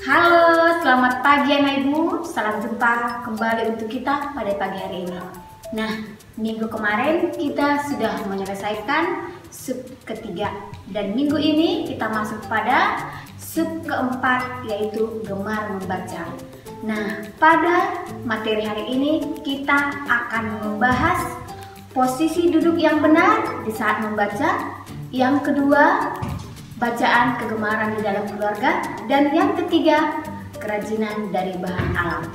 Halo, selamat pagi anak ibu. Salam jumpa kembali untuk kita pada pagi hari ini. Nah, minggu kemarin kita sudah menyelesaikan sub ketiga dan minggu ini kita masuk pada sub keempat, yaitu gemar membaca. Nah, pada materi hari ini kita akan membahas posisi duduk yang benar di saat membaca. Yang kedua, bacaan kegemaran di dalam keluarga, dan yang ketiga, kerajinan dari bahan alam.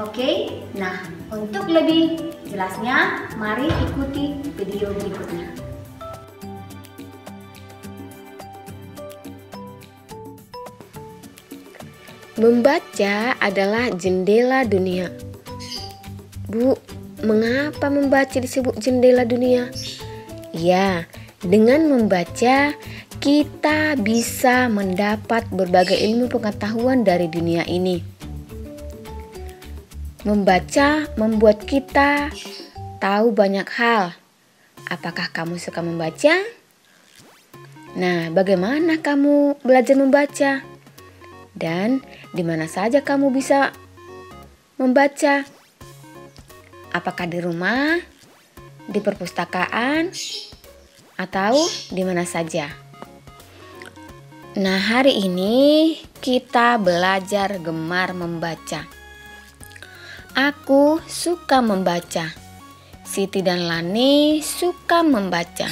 Oke, nah untuk lebih jelasnya, mari ikuti video berikutnya. Membaca adalah jendela dunia. Bu, mengapa membaca disebut jendela dunia? Ya, dengan membaca kita bisa mendapat berbagai ilmu pengetahuan dari dunia ini. Membaca membuat kita tahu banyak hal. Apakah kamu suka membaca? Nah, bagaimana kamu belajar membaca? Dan di mana saja kamu bisa membaca? Apakah di rumah, di perpustakaan, atau di mana saja? Nah, hari ini kita belajar gemar membaca. Aku suka membaca. Siti dan Lani suka membaca.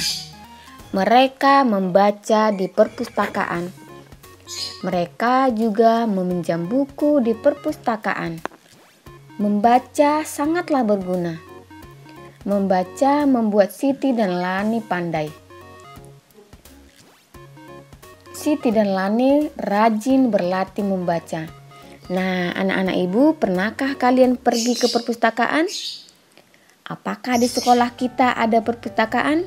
Mereka membaca di perpustakaan. Mereka juga meminjam buku di perpustakaan. Membaca sangatlah berguna. Membaca membuat Siti dan Lani pandai. Siti dan Lani rajin berlatih membaca. Nah, anak-anak ibu, pernahkah kalian pergi ke perpustakaan? Apakah di sekolah kita ada perpustakaan?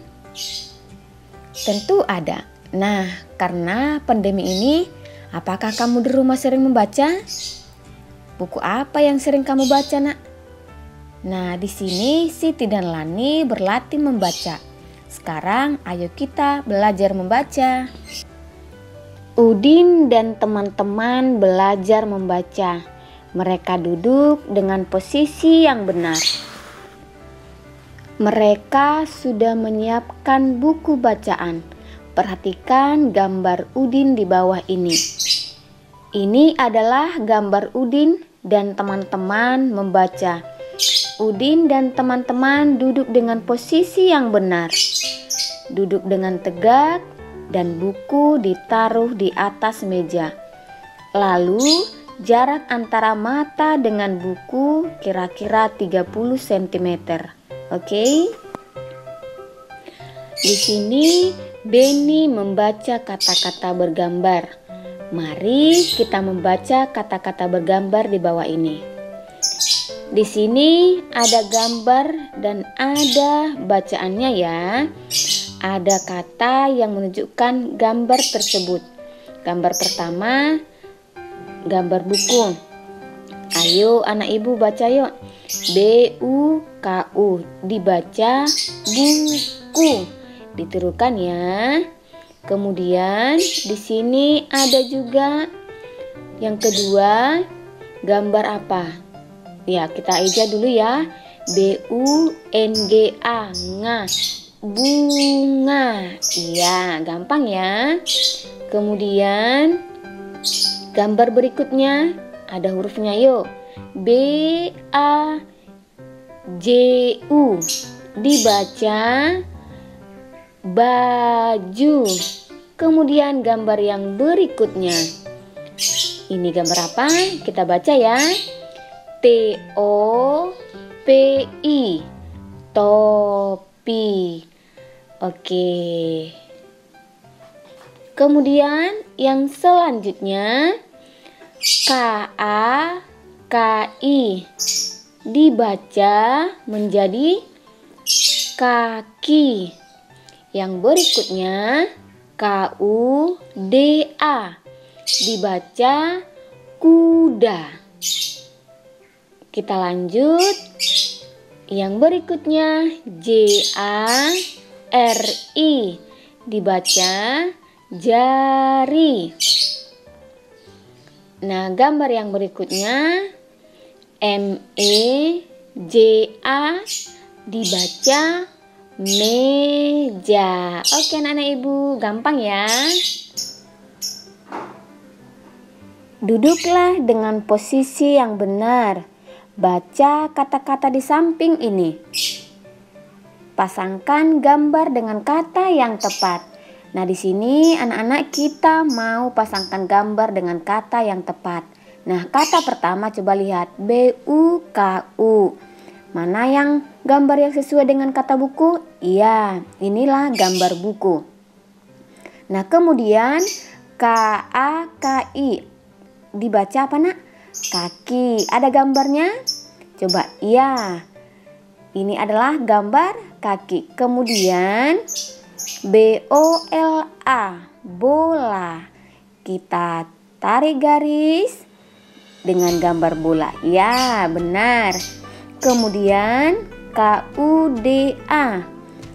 Tentu ada. Nah, karena pandemi ini, apakah kamu di rumah sering membaca? Buku apa yang sering kamu baca, Nak? Nah, di sini Siti dan Lani berlatih membaca. Sekarang ayo kita belajar membaca. Udin dan teman-teman belajar membaca. Mereka duduk dengan posisi yang benar. Mereka sudah menyiapkan buku bacaan. Perhatikan gambar Udin di bawah ini. Ini adalah gambar Udin dan teman-teman membaca. Udin dan teman-teman duduk dengan posisi yang benar. Duduk dengan tegak dan buku ditaruh di atas meja. Lalu jarak antara mata dengan buku kira-kira 30 cm. Oke? Di sini Beni membaca kata-kata bergambar. Mari kita membaca kata-kata bergambar di bawah ini. Di sini ada gambar dan ada bacaannya ya. Ada kata yang menunjukkan gambar tersebut. Gambar pertama, gambar buku. Ayo anak ibu baca yuk. B-U-K-U. Dibaca buku. Ditirukan ya. Kemudian di sini ada juga yang kedua, gambar apa? Ya, kita eja dulu ya. B-U-N-G-A, nga, bunga. Iya, gampang ya. Kemudian gambar berikutnya ada hurufnya yuk. B-A-J-U. Dibaca baju. Kemudian gambar yang berikutnya. Ini gambar apa? Kita baca ya. T-O-P-I, topi. Oke. Kemudian yang selanjutnya K-A-K-I. Dibaca menjadi kaki. Yang berikutnya K-U-D-A. Dibaca kuda. Kita lanjut. Yang berikutnya J-A-R-I. Dibaca jari. Nah, gambar yang berikutnya MEJA dibaca meja. Oke anak-anak ibu, gampang ya. Duduklah dengan posisi yang benar. Baca kata-kata di samping ini. Pasangkan gambar dengan kata yang tepat. Nah, di sini anak-anak kita mau pasangkan gambar dengan kata yang tepat. Nah, kata pertama coba lihat BUKU. Mana yang gambar yang sesuai dengan kata buku? Iya, inilah gambar buku. Nah, kemudian KAKI. Dibaca apa nak? Kaki. Ada gambarnya? Coba, iya. Ini adalah gambar kaki. Kemudian BOLA, bola. Kita tarik garis dengan gambar bola. Ya, benar. Kemudian KUDA.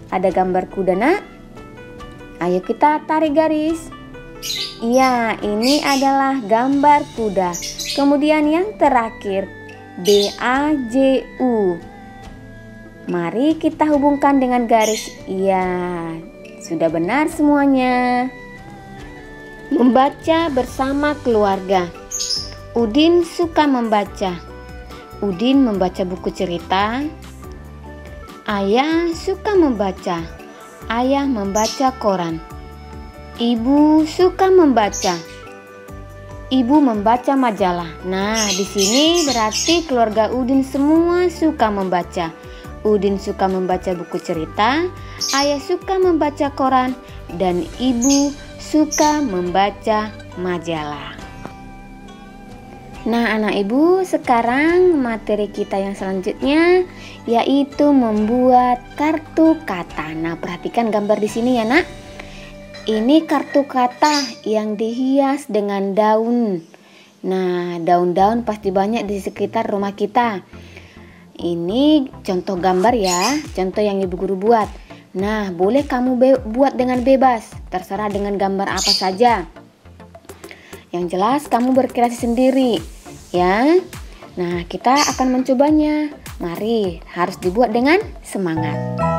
Ada gambar kuda nak? Ayo kita tarik garis. Iya, ini adalah gambar kuda. Kemudian yang terakhir BAJU. Mari kita hubungkan dengan garis. Iya, sudah benar semuanya. Membaca bersama keluarga. Udin suka membaca. Udin membaca buku cerita. Ayah suka membaca. Ayah membaca koran. Ibu suka membaca. Ibu membaca majalah. Nah, di sini berarti keluarga Udin semua suka membaca. Udin suka membaca buku cerita, ayah suka membaca koran, dan ibu suka membaca majalah. Nah, anak ibu, sekarang materi kita yang selanjutnya yaitu membuat kartu kata. Nah, perhatikan gambar di sini ya, Nak. Ini kartu kata yang dihias dengan daun. Nah, daun-daun pasti banyak di sekitar rumah kita. Ini contoh gambar ya, contoh yang ibu guru buat. Nah, boleh kamu buat dengan bebas, terserah dengan gambar apa saja. Yang jelas kamu berkreasi sendiri, ya. Nah, kita akan mencobanya. Mari, harus dibuat dengan semangat.